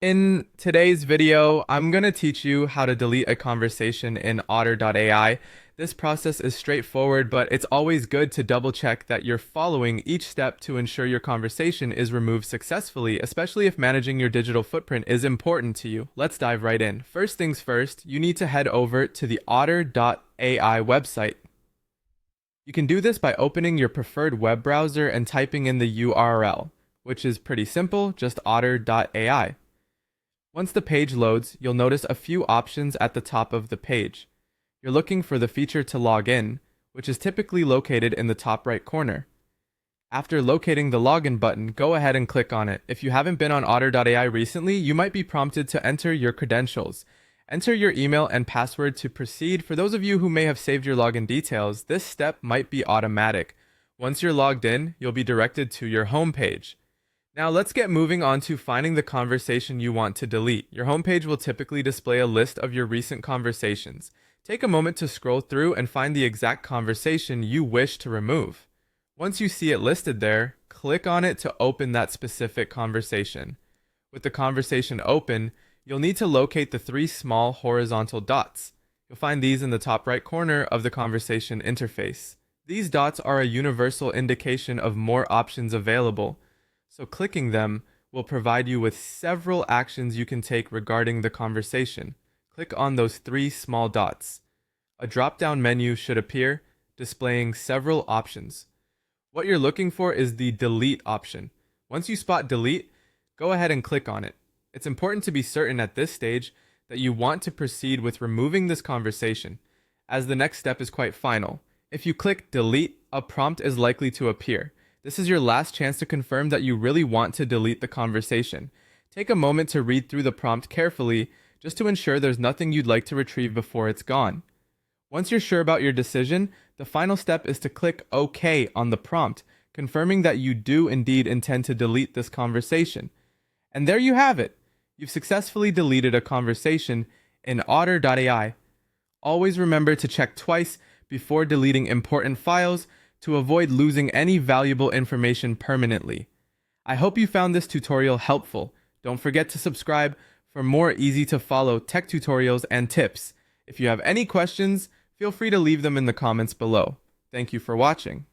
In today's video, I'm going to teach you how to delete a conversation in Otter.ai. This process is straightforward, but it's always good to double check that you're following each step to ensure your conversation is removed successfully, especially if managing your digital footprint is important to you. Let's dive right in. First things first, you need to head over to the Otter.ai website. You can do this by opening your preferred web browser and typing in the URL, which is pretty simple, just Otter.ai. Once the page loads, you'll notice a few options at the top of the page. You're looking for the feature to log in, which is typically located in the top right corner. After locating the login button, go ahead and click on it. If you haven't been on Otter.ai recently, you might be prompted to enter your credentials. Enter your email and password to proceed. For those of you who may have saved your login details, this step might be automatic. Once you're logged in, you'll be directed to your home page. Now let's get moving on to finding the conversation you want to delete. Your homepage will typically display a list of your recent conversations. Take a moment to scroll through and find the exact conversation you wish to remove. Once you see it listed there, click on it to open that specific conversation. With the conversation open, you'll need to locate the three small horizontal dots. You'll find these in the top right corner of the conversation interface. These dots are a universal indication of more options available. So clicking them will provide you with several actions you can take regarding the conversation. Click on those three small dots. A drop-down menu should appear, displaying several options. What you're looking for is the delete option. Once you spot delete, go ahead and click on it. It's important to be certain at this stage that you want to proceed with removing this conversation, as the next step is quite final. If you click delete, a prompt is likely to appear. This is your last chance to confirm that you really want to delete the conversation. Take a moment to read through the prompt carefully, just to ensure there's nothing you'd like to retrieve before it's gone. Once you're sure about your decision, the final step is to click OK on the prompt, confirming that you do indeed intend to delete this conversation. And there you have it. You've successfully deleted a conversation in Otter.ai. Always remember to check twice before deleting important files to avoid losing any valuable information permanently. I hope you found this tutorial helpful. Don't forget to subscribe for more easy-to-follow tech tutorials and tips. If you have any questions, feel free to leave them in the comments below. Thank you for watching.